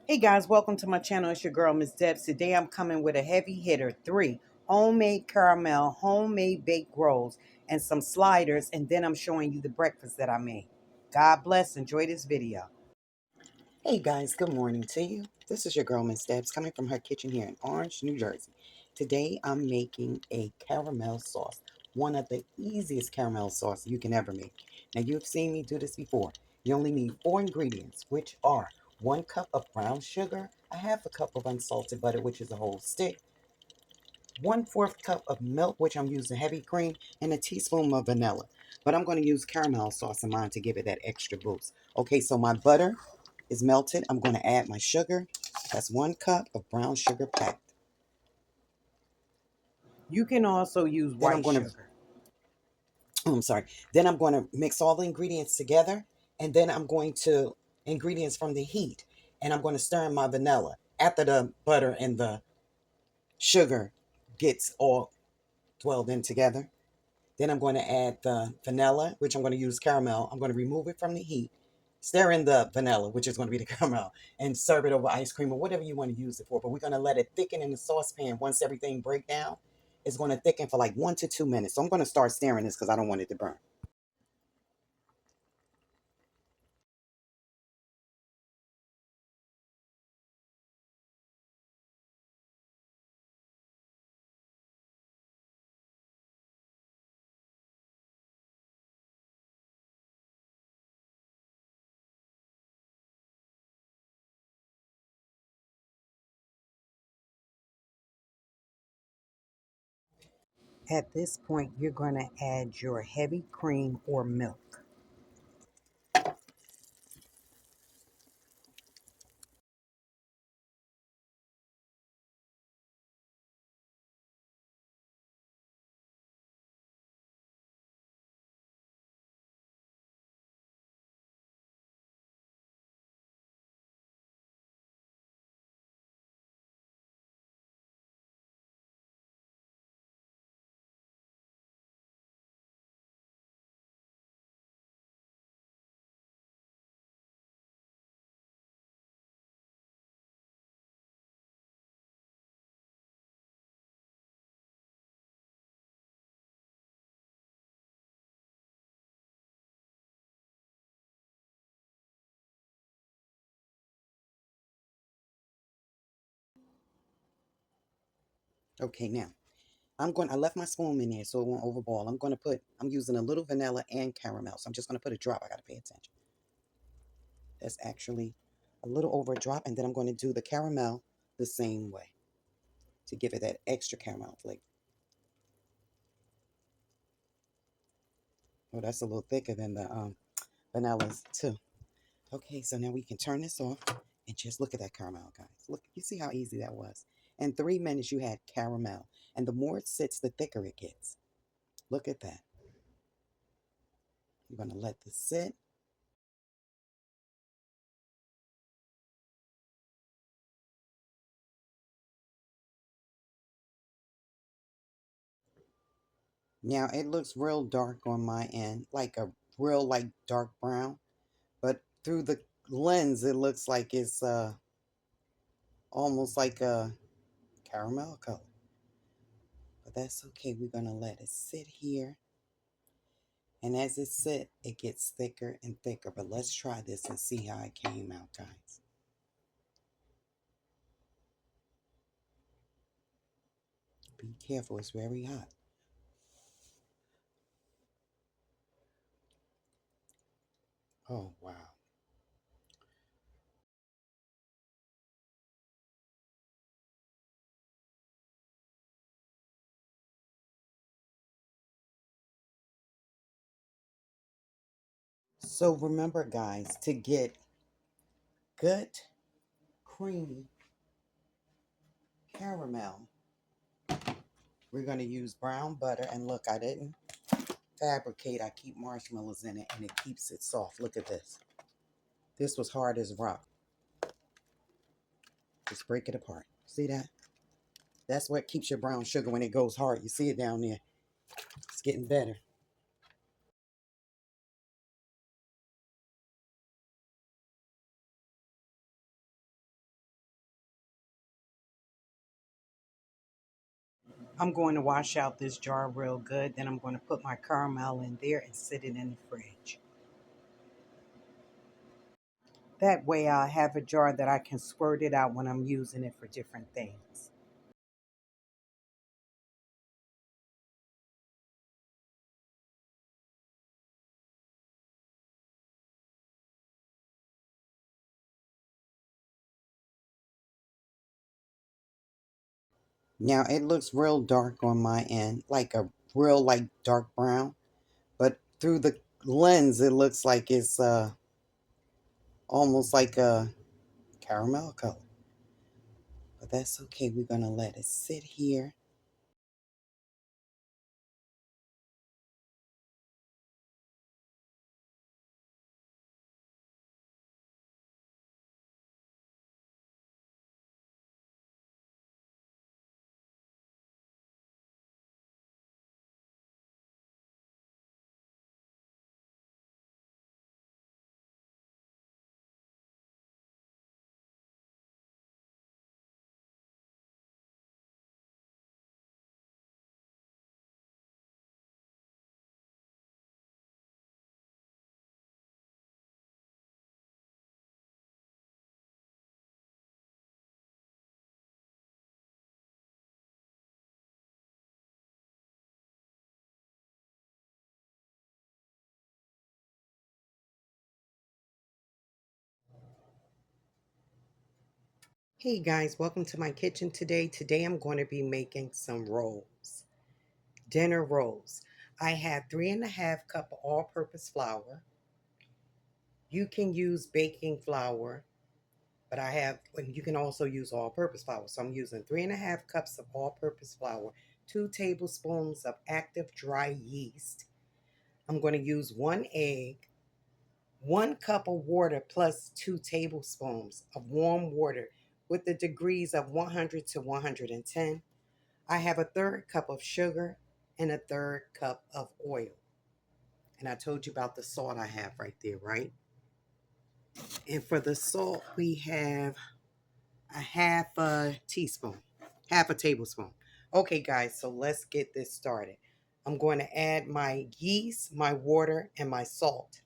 Hey guys, welcome to my channel. It's your girl, Miss Debs. Today I'm coming with a heavy hitter, 3 homemade caramel, homemade baked rolls, and some sliders, and then I'm showing you the breakfast that I made. God bless. Enjoy this video. Hey guys, good morning to you. This is your girl, Miss Debs, coming from her kitchen here in Orange, New Jersey. Today I'm making a caramel sauce, one of the easiest caramel sauce you can ever make. Now you've seen me do this before. You only need 4 ingredients, which are 1 cup of brown sugar, a half a cup of unsalted butter, which is a whole stick, 1/4 cup of milk, which I'm using heavy cream, and a teaspoon of vanilla. But I'm going to use caramel sauce in mine to give it that extra boost. Okay, so my butter is melted. I'm going to add my sugar. That's 1 cup of brown sugar packed. You can also use white sugar. I'm sorry. Then I'm going to mix all the ingredients together, and then I'm going to ingredients from the heat, and I'm going to stir in my vanilla after the butter and the sugar gets all dwelled in together. Then I'm going to add the vanilla, which I'm going to use caramel. I'm going to remove it from the heat, stir in the vanilla, which is going to be the caramel, and serve it over ice cream or whatever you want to use it for. But we're going to let it thicken in the saucepan. Once everything breaks down, it's going to thicken for like 1 to 2 minutes. So I'm going to start stirring this because I don't want it to burn. At this point, you're going to add your heavy cream or milk. Okay, now I left my spoon in there so it won't overboil. I'm using a little vanilla and caramel. So I'm just going to put a drop. I got to pay attention. That's actually a little over a drop. And then I'm going to do the caramel the same way to give it that extra caramel flavor. Oh, that's a little thicker than the vanillas too. Okay, so now we can turn this off and just look at that caramel, guys. Look, you see how easy that was? In 3 minutes, you had caramel. And the more it sits, the thicker it gets. Look at that. You're going to let this sit. Now it looks real dark on my end, like a real like dark brown, but through the lens it looks like it's almost like a caramel color. But that's okay. We're gonna let it sit here, and as it sit, it gets thicker and thicker. But let's try this and see how it came out, guys. Be careful, it's very hot. Oh wow. So remember, guys, to get good creamy caramel, we're going to use brown butter. And look, I didn't fabricate. I keep marshmallows in it and it keeps it soft. Look at this. This was hard as rock. Just break it apart. See that? That's what keeps your brown sugar when it goes hard. You see it down there. It's getting better. I'm going to wash out this jar real good. Then I'm going to put my caramel in there and sit it in the fridge. That way I'll have a jar that I can squirt it out when I'm using it for different things. Now it looks real dark on my end, like a real like dark brown, but through the lens it looks like it's almost like a caramel color. But that's okay. We're going to let it sit here. Hey guys, welcome to my kitchen today. Today I'm going to be making some rolls, dinner rolls. I have 3.5 cups of all-purpose flour. You can use baking flour, but you can also use all-purpose flour. So I'm using 3.5 cups of all-purpose flour, 2 tablespoons of active dry yeast. I'm going to use 1 egg, 1 cup of water plus 2 tablespoons of warm water with the degrees of 100 to 110. I have a 1/3 cup of sugar and a 1/3 cup of oil. And I told you about the salt I have right there, right? And for the salt, we have a half a tablespoon. Okay, guys, so let's get this started. I'm going to add my yeast, my water, and my salt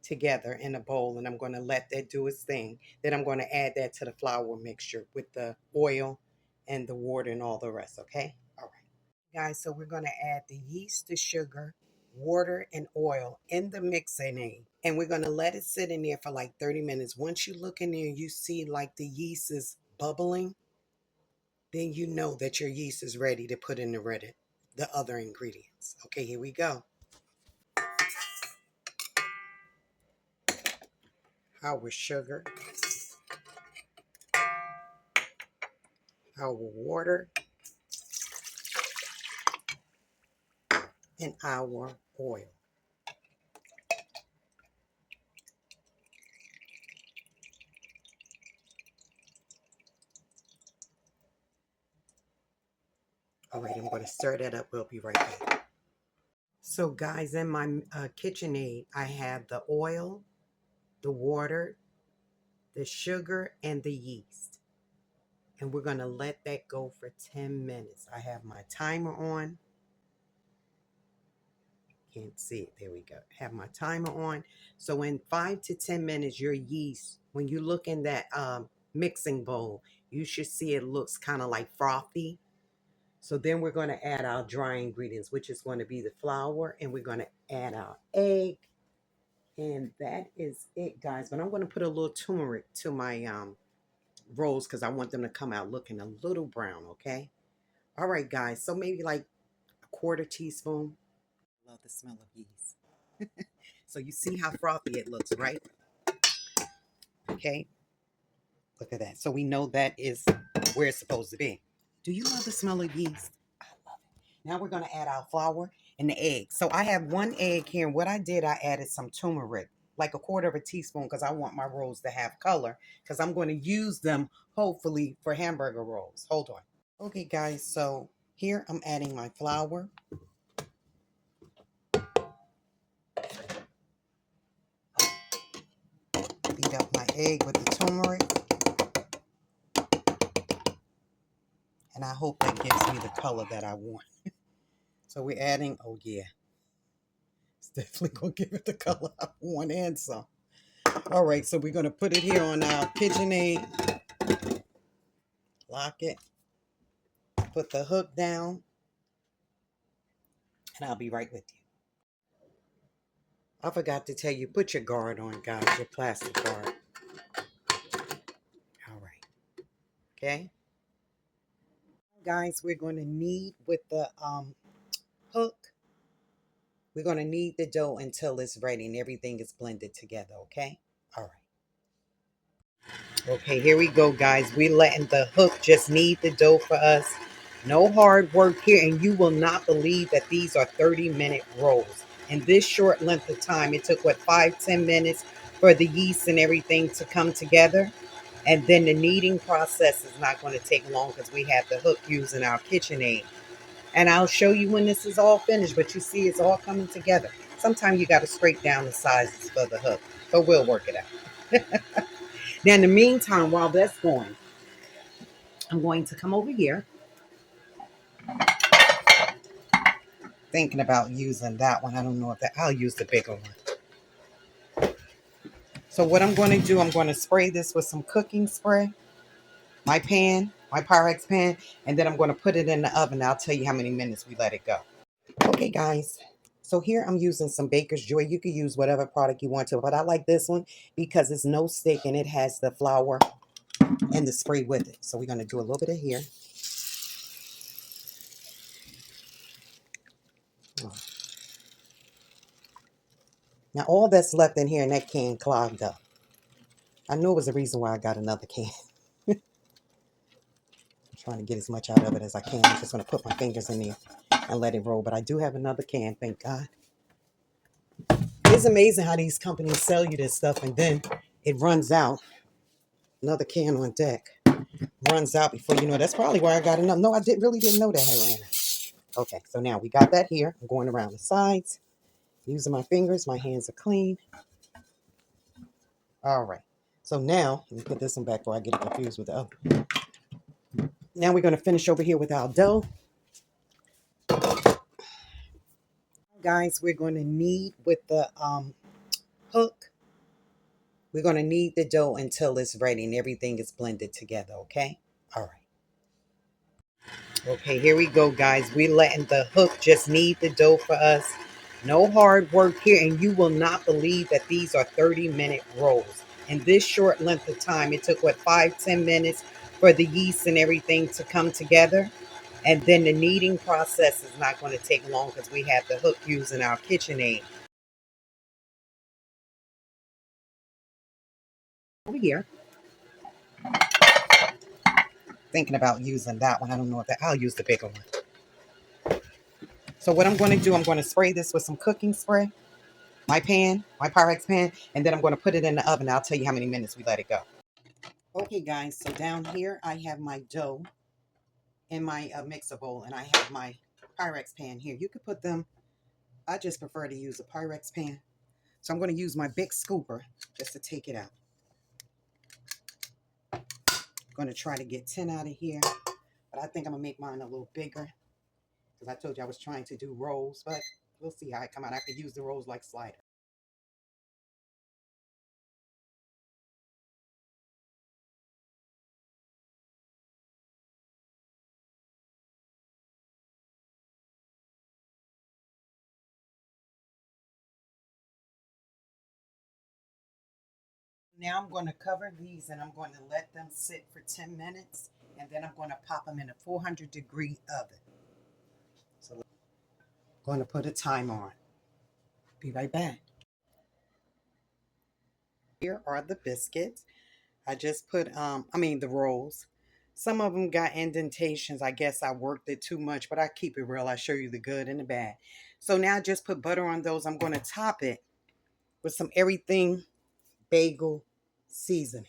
together in a bowl, and I'm going to let that do its thing. Then I'm going to add that to the flour mixture with the oil and the water and all the rest, okay? All right. Guys, so we're going to add the yeast, the sugar, water, and oil in the mixing aid. And we're going to let it sit in there for like 30 minutes. Once you look in there, you see like the yeast is bubbling, then you know that your yeast is ready to put in the other ingredients. Okay, here we go. Our sugar, our water, and our oil. All right, I'm going to stir that up. We'll be right back. So guys, in my KitchenAid, I have the oil, the water, the sugar, and the yeast. And we're going to let that go for 10 minutes. I have my timer on. Can't see it. There we go. Have my timer on. So in 5 to 10 minutes, your yeast, when you look in that mixing bowl, you should see it looks kind of like frothy. So then we're going to add our dry ingredients, which is going to be the flour, and we're going to add our egg. And that is it, guys. But I'm going to put a little turmeric to my rolls because I want them to come out looking a little brown, okay? All right, guys. So maybe like a 1/4 teaspoon. Love the smell of yeast. So you see how frothy it looks, right? Okay, look at that. So we know that is where it's supposed to be. Do you love the smell of yeast? I love it. Now we're going to add our flour and the egg. So I have 1 egg here. And what I did, I added some turmeric, like a 1/4 teaspoon, because I want my rolls to have color, because I'm going to use them hopefully for hamburger rolls. Hold on. Okay, guys. So here I'm adding my flour. Beat up my egg with the turmeric. And And I hope that gives me the color that I want. So we're adding, oh yeah, it's definitely going to give it the color I want and some. All right, so we're going to put it here on our KitchenAid. Lock it. Put the hook down. And I'll be right with you. I forgot to tell you, put your guard on, guys, your plastic guard. All right. Okay. Guys, we're going to knead with the hook. We're going to knead the dough until it's ready and everything is blended together, okay? All right. Okay, here we go, guys. We're letting the hook just knead the dough for us. No hard work here, and you will not believe that these are 30-minute rolls. In this short length of time, it took, what, 5-10 minutes for the yeast and everything to come together? And then the kneading process is not going to take long because we have the hook using our KitchenAid. And I'll show you when this is all finished, but you see it's all coming together. Sometimes you got to scrape down the sizes for the hook, but we'll work it out. Now, in the meantime, while that's going, I'm going to come over here, thinking about using that one. I don't know if that, I'll use the bigger one. So what I'm going to do, I'm going to spray this with some cooking spray, my pan, my Pyrex pan, and then I'm going to put it in the oven. I'll tell you how many minutes we let it go. Okay, guys. So here I'm using some Baker's Joy. You could use whatever product you want to, but I like this one because it's no stick and it has the flour and the spray with it. So we're going to do a little bit of here. Now all that's left in here in that can clogged up. I know it was the reason why I got another can. I'm trying to get as much out of it as I can. I'm just going to put my fingers in there and let it roll. But I do have another can, thank God. It's amazing how these companies sell you this stuff and then it runs out. Another can on deck. Runs out before you know. That's probably why I got enough. No, I really didn't know that had ran out. Okay, so now we got that here. I'm going around the sides. Using my fingers. My hands are clean. All right. So now, let me put this one back before I get it confused with the other. Now we're going to finish over here with our dough. Guys, we're going to knead with the hook. We're going to knead the dough until it's ready and everything is blended together, okay? All right. Okay, here we go, guys. We're letting the hook just knead the dough for us. No hard work here, and you will not believe that these are 30-minute rolls. In this short length of time, it took, what, 5-10 minutes for the yeast and everything to come together? And then the kneading process is not going to take long because we have the hook using our KitchenAid. Over here, thinking about using that one. I don't know if that, I'll use the bigger one. So what I'm going to do, I'm going to spray this with some cooking spray. My pan, my Pyrex pan, and then I'm going to put it in the oven. I'll tell you how many minutes we let it go. Okay, guys, so down here I have my dough in my mixer bowl, and I have my Pyrex pan here. You could put them, I just prefer to use a Pyrex pan. So I'm going to use my big scooper just to take it out. I'm going to try to get 10 out of here, but I think I'm going to make mine a little bigger because I told you I was trying to do rolls, but we'll see how it come out. I could use the rolls like slider. Now I'm going to cover these and I'm going to let them sit for 10 minutes and then I'm going to pop them in a 400-degree oven. So I'm going to put a timer on. Be right back. Here are the biscuits. I just put, the rolls. Some of them got indentations. I guess I worked it too much, but I keep it real. I show you the good and the bad. So now I just put butter on those. I'm going to top it with some everything bagel seasoning.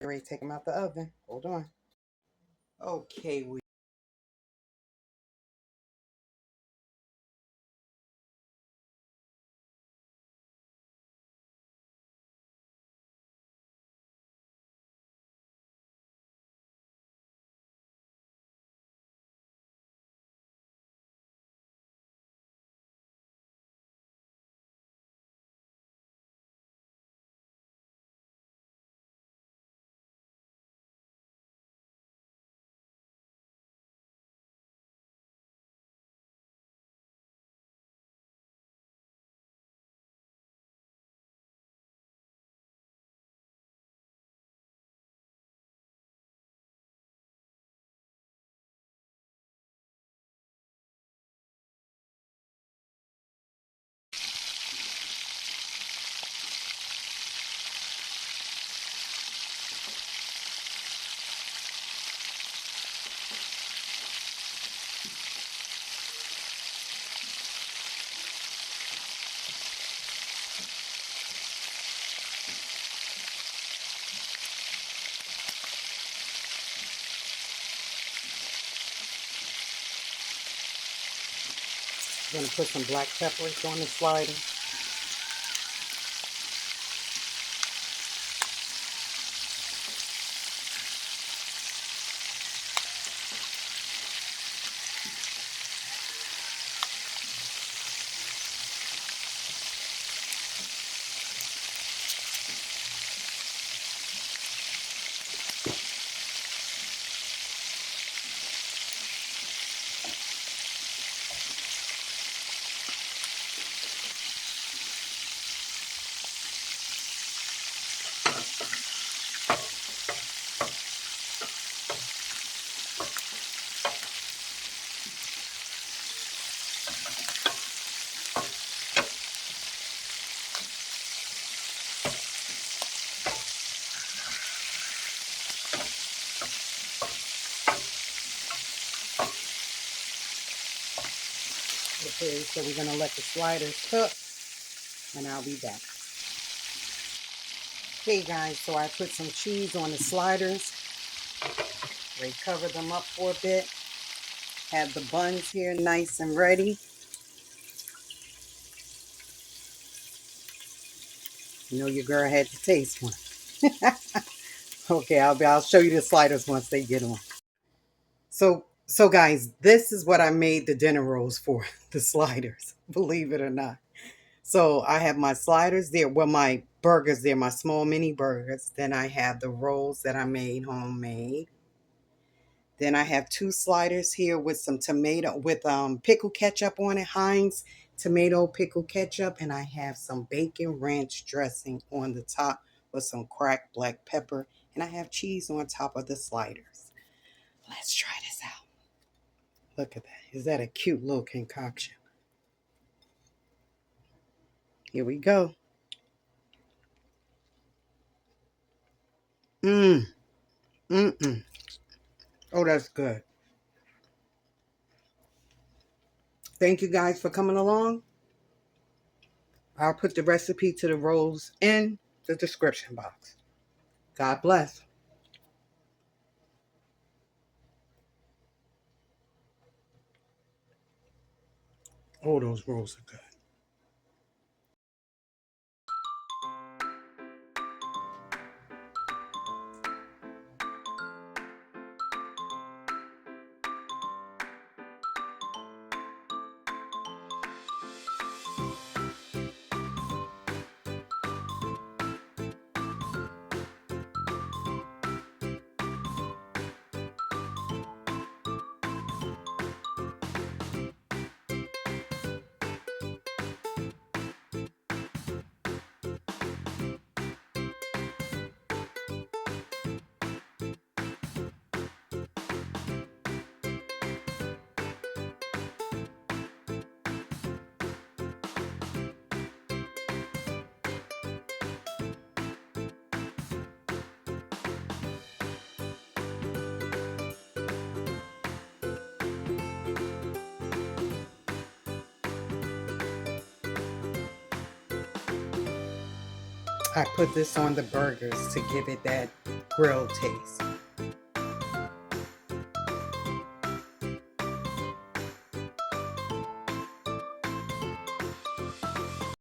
Ready to take them out the oven. Hold on. Okay, Gonna put some black peppers on the slider. Okay, so we're gonna let the sliders cook and I'll be back. Okay guys, so I put some cheese on the sliders. They cover them up for a bit. Have the buns here nice and ready. You know your girl had to taste one. Okay, I'll show you the sliders once they get on. So guys, this is what I made the dinner rolls for, the sliders, believe it or not. So I have my sliders there, well, my burgers there, my small mini burgers. Then I have the rolls that I made homemade. Then I have 2 sliders here with some tomato, with pickle ketchup on it, Heinz tomato pickle ketchup. And I have some bacon ranch dressing on the top with some cracked black pepper. And I have cheese on top of the sliders. Let's try this out. Look at that. Is that a cute little concoction? Here we go. Mmm. Mm-mm. Oh, that's good. Thank you guys for coming along. I'll put the recipe to the rolls in the description box. God bless. Oh, those rolls are good. I put this on the burgers to give it that grilled taste.